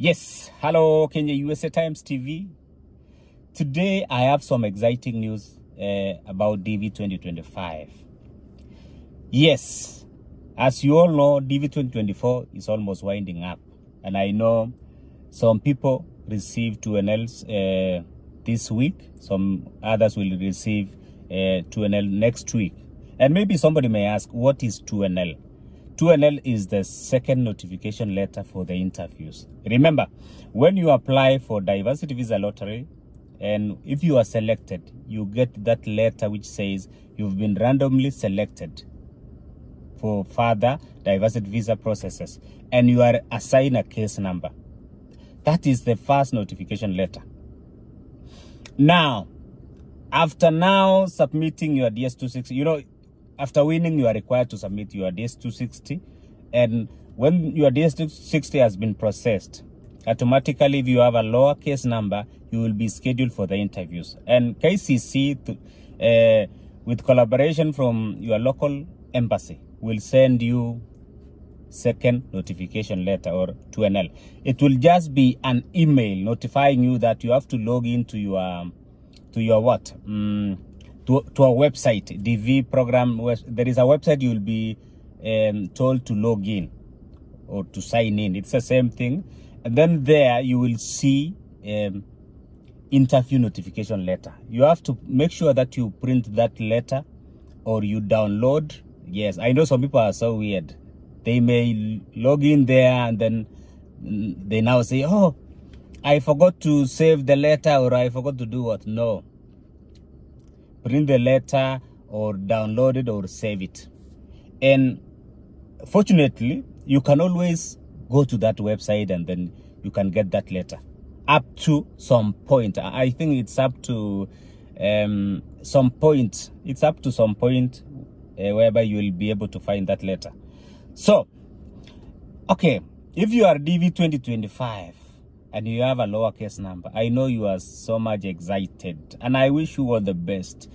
Yes, hello Kenya USA Times TV. Today I have some exciting news about DV-2025. Yes, as you all know, DV-2024 is almost winding up. And I know some people received 2NLs this week. Some others will receive 2NL next week. And maybe somebody may ask, what is 2NL? 2NL is the second notification letter for the interviews. Remember, when you apply for diversity visa lottery, and if you are selected, you get that letter which says you've been randomly selected for further diversity visa processes, and you are assigned a case number. That is the first notification letter. Now, after now submitting your DS-260, after winning, you are required to submit your DS-260. And when your DS-260 has been processed, automatically, if you have a lower case number, you will be scheduled for the interviews. And KCC, with collaboration from your local embassy, will send you second notification letter, or 2NL. It will just be an email notifying you that you have to log into your to a website, DV program. There is a website you will be told to log in or to sign in. It's the same thing. And then there you will see interview notification letter. You have to make sure that you print that letter or you download. Yes, I know some people are so weird. They may log in there and then they now say, oh, I forgot to save the letter, or I forgot to do what. No. Print the letter or download it or save it. And fortunately, you can always go to that website and then you can get that letter up to some point. I think it's up to some point. It's up to some point whereby you will be able to find that letter. So, okay, if you are DV-2025 and you have a lowercase number, I know you are so much excited, and I wish you all the best.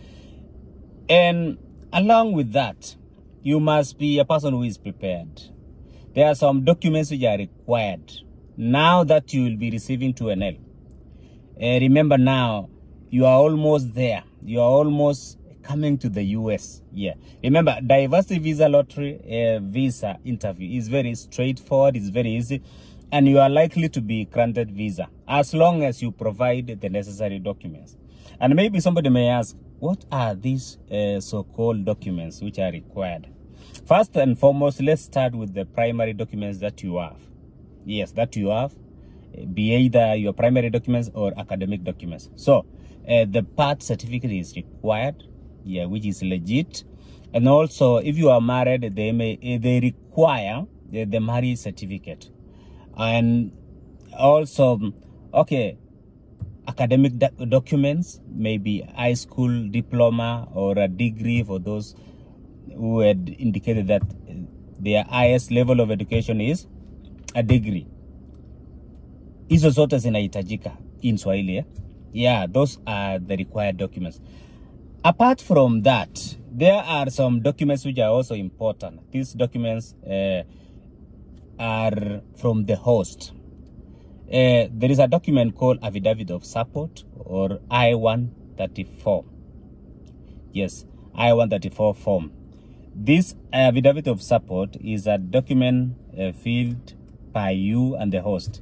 And along with that, you must be a person who is prepared. There are some documents which are required now that you will be receiving 2NL. Remember now, you are almost there. You are almost coming to the US. Yeah. Remember, diversity visa lottery visa interview is very straightforward. It's very easy. And you are likely to be granted visa as long as you provide the necessary documents. And maybe somebody may ask, what are these so-called documents which are required? First and foremost, let's start with the primary documents that you have. Yes, that you have, be either your primary documents or academic documents. So, the PAT certificate is required, yeah, which is legit. And also, if you are married, they require the marriage certificate. And also, okay, academic documents, maybe high school diploma or a degree for those who had indicated that their highest level of education is a degree. Hizo zote zinahitajika in Swahili. Yeah, those are the required documents. Apart from that, there are some documents which are also important. These documents are from the host. There is a document called Affidavit of Support, or I-134. Yes, I-134 form. This Affidavit of Support is a document filled by you and the host,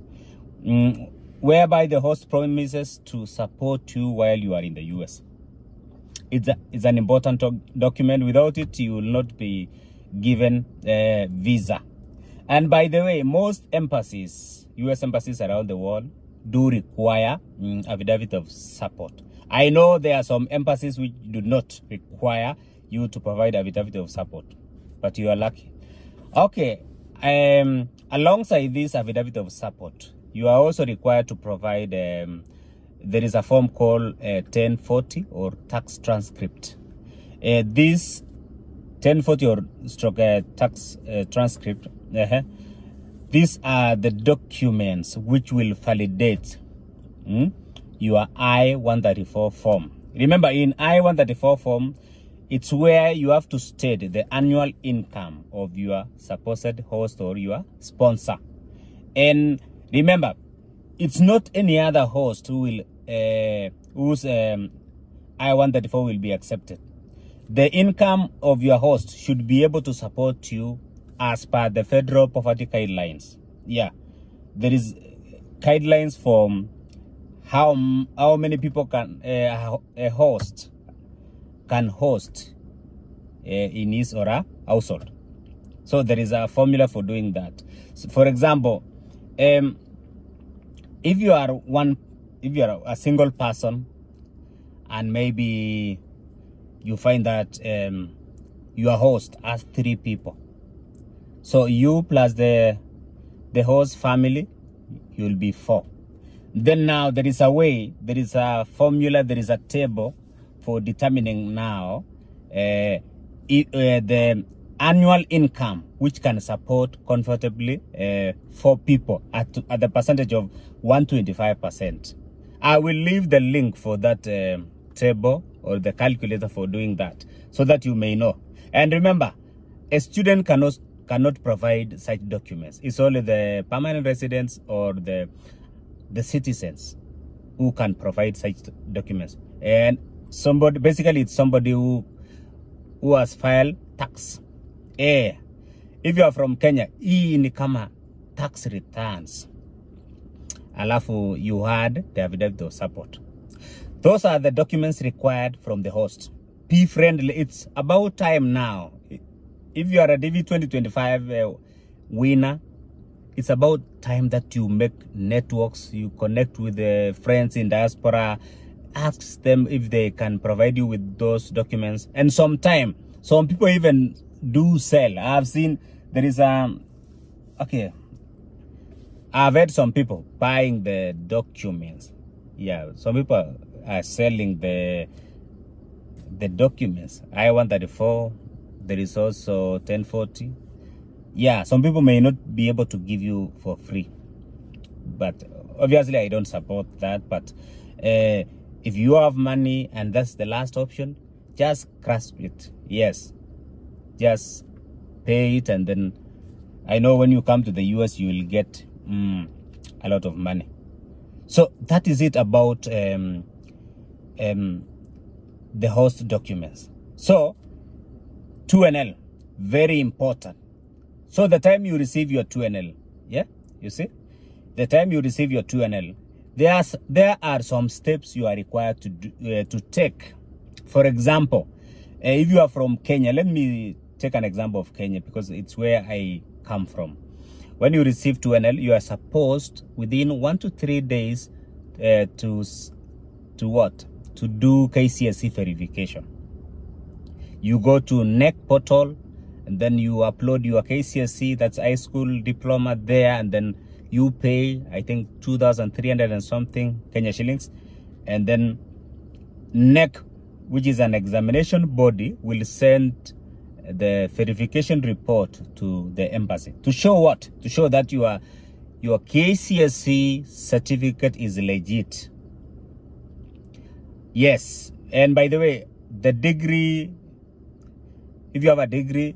whereby the host promises to support you while you are in the US. It's an important document. Without it, you will not be given a visa. And by the way, most embassies, US embassies around the world, do require affidavit of support. I know there are some embassies which do not require you to provide affidavit of support, but you are lucky. Okay, alongside this affidavit of support, you are also required to provide, there is a form called 1040 or tax transcript. This 1040 or stroke tax transcript, these are the documents which will validate your I-134 form. Remember, in I-134 form, it's where you have to state the annual income of your supposed host or your sponsor. And remember, it's not any other host who will whose I-134 will be accepted. The income of your host should be able to support you as per the federal poverty guidelines. Yeah, there is guidelines for how many people can a host can host in his or her household. So there is a formula for doing that. So for example, if you are a single person and maybe you find that your host has 3 people, so you plus the host family, you'll be 4. Then now there is a way, there is a formula, there is a table for determining now the annual income which can support comfortably 4 people at the percentage of 125%. I will leave the link for that table or the calculator for doing that so that you may know. And remember, a student cannot provide such documents. It's only the permanent residents or the citizens who can provide such documents. And somebody, basically it's somebody who has filed tax. If you are from Kenya, hii ni kama tax returns. Alafu you had the affidavit of support. Those are the documents required from the host. Be friendly. It's about time now. If you are a DV-2025 winner, it's about time that you make networks, you connect with the friends in diaspora, ask them if they can provide you with those documents. And sometimes, some people even do sell. I've seen there is okay, I've heard some people buying the documents. Yeah, some people are selling the documents. I-134, there is also 1040. Yeah, some people may not be able to give you for free, but obviously I don't support that. But if you have money and that's the last option, just grasp it. Yes, just pay it, and then I know when you come to the US you will get a lot of money. So that is it about the host documents. So 2NL, very important. So the time you receive your 2NL, yeah, you see, the time you receive your 2NL, there are some steps you are required to do, to take. For example, if you are from Kenya, let me take an example of Kenya because it's where I come from. When you receive 2NL, you are supposed within 1 to 3 days to what? To do KCSE verification. You go to NEC portal, and then you upload your KCSE, that's high school diploma there, and then you pay, I think, 2,300 and something Kenya shillings. And then NEC, which is an examination body, will send the verification report to the embassy to show what? To show that your KCSE certificate is legit. Yes, and by the way, the degree, if you have a degree,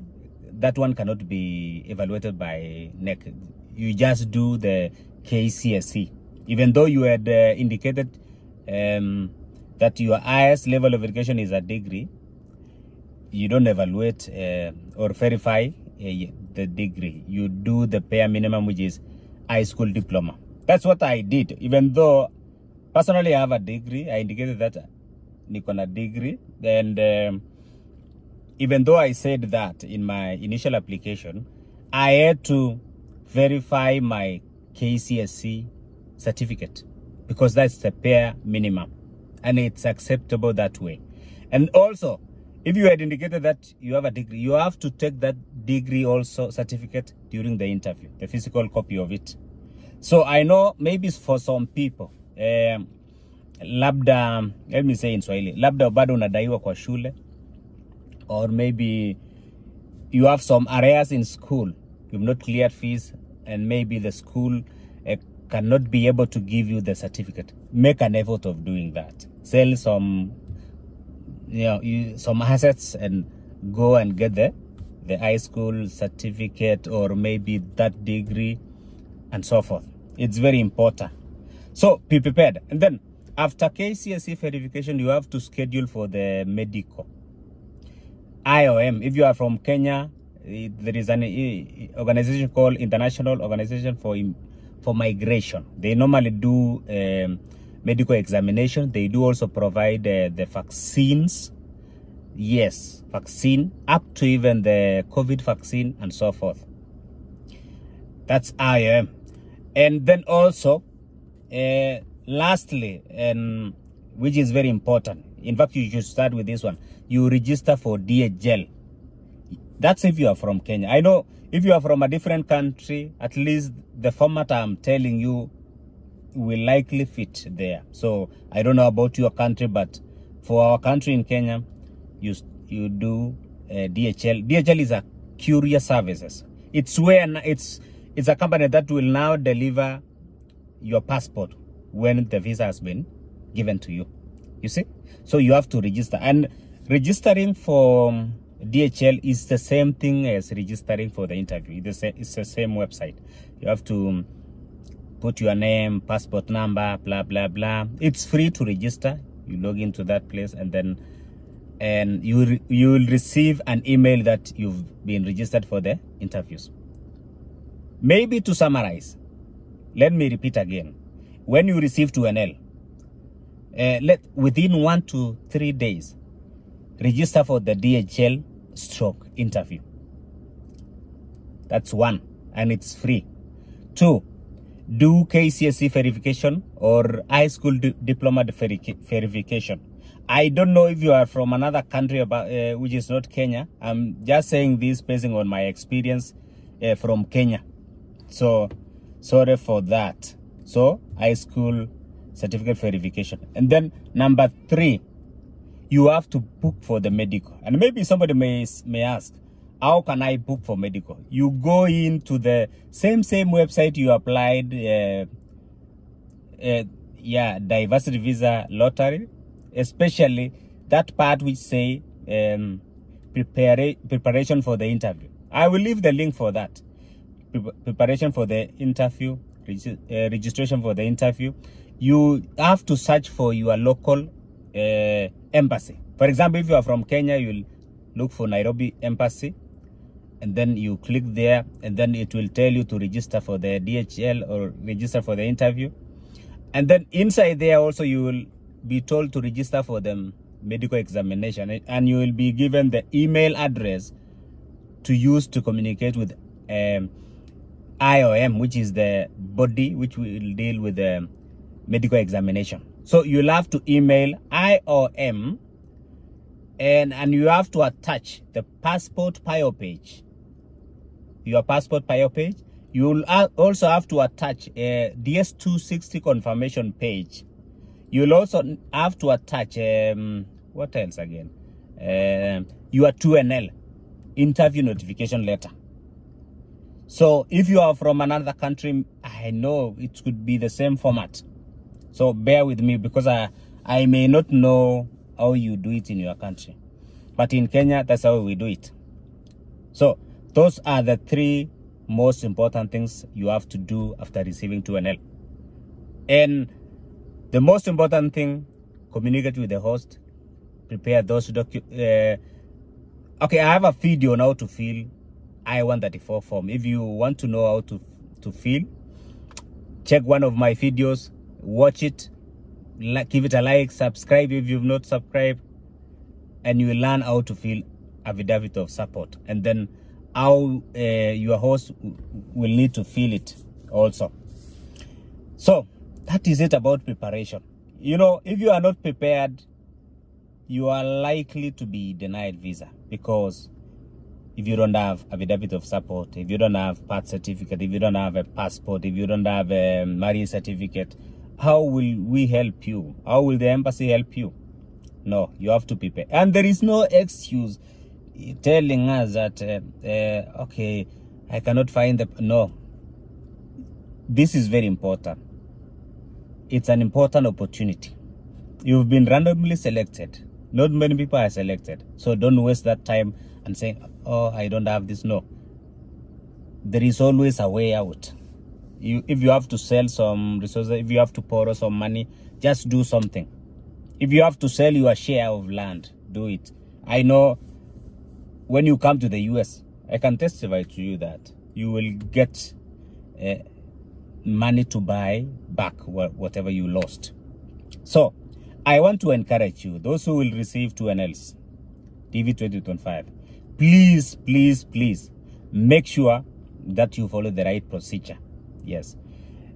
that one cannot be evaluated by NEC. You just do the KCSE. Even though you had indicated that your highest level of education is a degree, you don't evaluate or verify the degree. You do the bare minimum, which is high school diploma. That's what I did. Even though personally I have a degree, I indicated that Nikon a degree. And even though I said that in my initial application, I had to verify my KCSE certificate because that's the bare minimum and it's acceptable that way. And also, if you had indicated that you have a degree, you have to take that degree also certificate during the interview, the physical copy of it. So I know maybe for some people, labda, let me say in Swahili, labda bado unadaiwa kwa shule, or maybe you have some arrears in school, you've not cleared fees, and maybe the school cannot be able to give you the certificate. Make an effort of doing that. Sell some, some assets and go and get the high school certificate or maybe that degree and so forth. It's very important. So be prepared. And then after KCSE verification, you have to schedule for the medical. IOM. If you are from Kenya, there is an organization called International Organization for Migration. They normally do medical examination. They do also provide the vaccines. Yes, vaccine, up to even the COVID vaccine and so forth. That's IOM. And then also, lastly, which is very important, in fact, you should start with this one. You register for DHL. That's if you are from Kenya. I know if you are from a different country, at least the format I'm telling you will likely fit there. So I don't know about your country, but for our country in Kenya, you do DHL. DHL is a courier services. It's a company that will now deliver your passport when the visa has been given to you. You see? So you have to register. And registering for DHL is the same thing as registering for the interview. It's the same website. You have to put your name, passport number, blah, blah, blah. It's free to register. You log into that place, and then you will receive an email that you've been registered for the interviews. Maybe to summarize, let me repeat again. When you receive 2NL, within 1 to 3 days, register for the DHL stroke interview. That's 1, and it's free. 2, do KCSE verification or high school diploma verification. I don't know if you are from another country which is not Kenya. I'm just saying this based on my experience from Kenya. So sorry for that. So high school certificate verification. And then number 3, you have to book for the medical. And maybe somebody may ask, how can I book for medical? You go into the same website you applied, diversity visa lottery, especially that part which say preparation for the interview. I will leave the link for that. Preparation for the interview, registration for the interview. You have to search for your local embassy. For example, if you are from Kenya, you'll look for Nairobi embassy, and then you click there, and then it will tell you to register for the DHL or register for the interview. And then inside there also you will be told to register for the medical examination, and you will be given the email address to use to communicate with IOM, which is the body which will deal with the medical examination. So you'll have to email IOM, and you have to attach the passport bio page. Your passport bio page. You'll also have to attach a DS-260 confirmation page. You'll also have to attach what else again? Your 2NL interview notification letter. So if you are from another country, I know it could be the same format. So bear with me, because I may not know how you do it in your country. But in Kenya, that's how we do it. So those are the 3 most important things you have to do after receiving 2NL. And the most important thing, communicate with the host, prepare those documents. Okay, I have a video on how to fill I-134 form. If you want to know how to fill, check one of my videos, watch it, give it a like, subscribe if you've not subscribed, and you will learn how to fill affidavit of support, and then how your host will need to fill it also. So that is it about preparation. You know, if you are not prepared, you are likely to be denied visa, because if you don't have affidavit of support, if you don't have birth certificate, if you don't have a passport, if you don't have a marriage certificate, how will we help you? How will the embassy help you? No, you have to prepare. And there is no excuse telling us that, okay, I cannot find the... No. This is very important. It's an important opportunity. You've been randomly selected. Not many people are selected. So don't waste that time and saying, oh, I don't have this. No. There is always a way out. if you have to sell some resources, if you have to borrow some money, just do something. If you have to sell your share of land, do it. I know when you come to the US, I can testify to you that you will get money to buy back whatever you lost. So I want to encourage you, those who will receive 2NLs, DV-2025, please, please, please make sure that you follow the right procedure. Yes,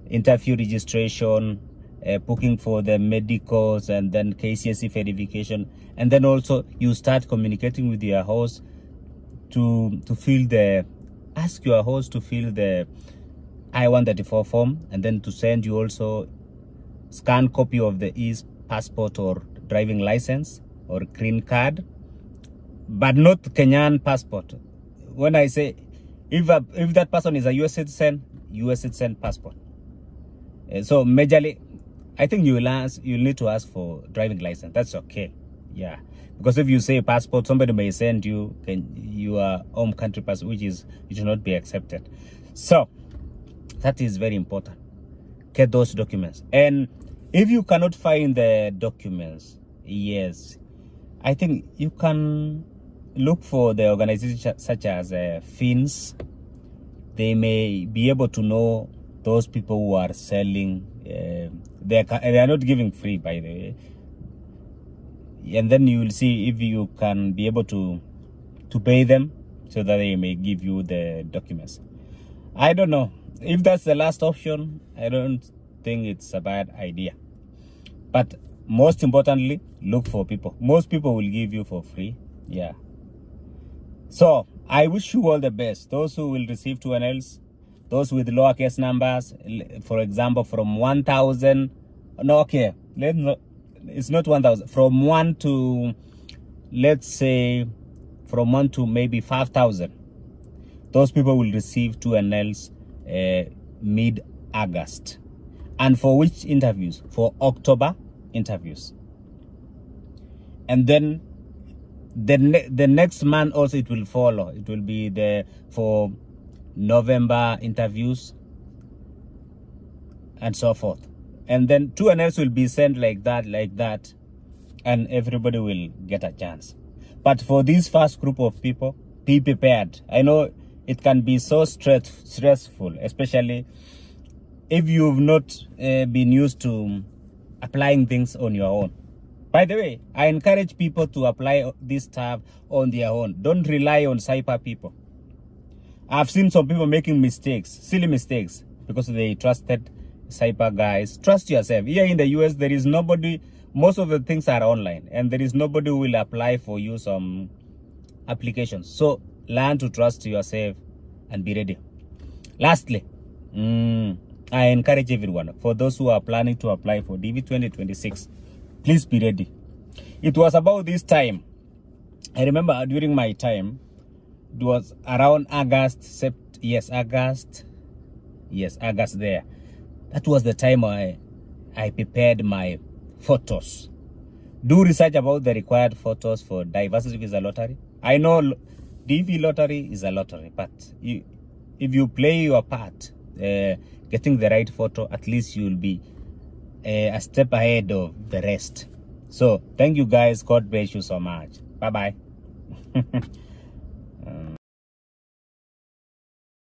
interview registration, booking for the medicals, and then KCSE verification, and then also you start communicating with your host to fill the, ask your host to fill the I-134 form, and then to send you also scan copy of the passport or driving license or green card, but not Kenyan passport. When I say if that person is a US citizen passport. So majorly, I think you'll need to ask for driving license. That's okay. Yeah, because if you say passport, somebody may send you your home country passport, which should not be accepted. So that is very important. Get those documents. And if you cannot find the documents, yes, I think you can look for the organizations such as FINS. They may be able to know those people who are selling. They are not giving free, by the way. And then you will see if you can be able to pay them so that they may give you the documents. I don't know. If that's the last option, I don't think it's a bad idea. But most importantly, look for people. Most people will give you for free. Yeah. So I wish you all the best. Those who will receive 2NLs, those with lowercase numbers, for example, from 1,000. No, okay. It's not 1,000. From 1 to, let's say, from 1 to maybe 5,000. Those people will receive 2NLs mid-August. And for which interviews? For October interviews. And then the next month also it will follow. It will be for November interviews and so forth. And then 2NLs will be sent like that, and everybody will get a chance. But for this first group of people, be prepared. I know it can be so stressful, especially if you've not been used to applying things on your own. By the way, I encourage people to apply this stuff on their own. Don't rely on cyber people. I've seen some people making mistakes, silly mistakes, because they trusted cyber guys. Trust yourself. Here in the US, there is nobody, most of the things are online, and there is nobody who will apply for you some applications. So learn to trust yourself and be ready. Lastly, I encourage everyone, for those who are planning to apply for DV-2026, please be ready. It was about this time. I remember during my time, it was around August there. That was the time I prepared my photos. Do research about the required photos for diversity visa lottery. I know DV lottery is a lottery, but if you play your part, getting the right photo, at least you'll be a step ahead of the rest. So thank you guys. God bless you so much. Bye bye.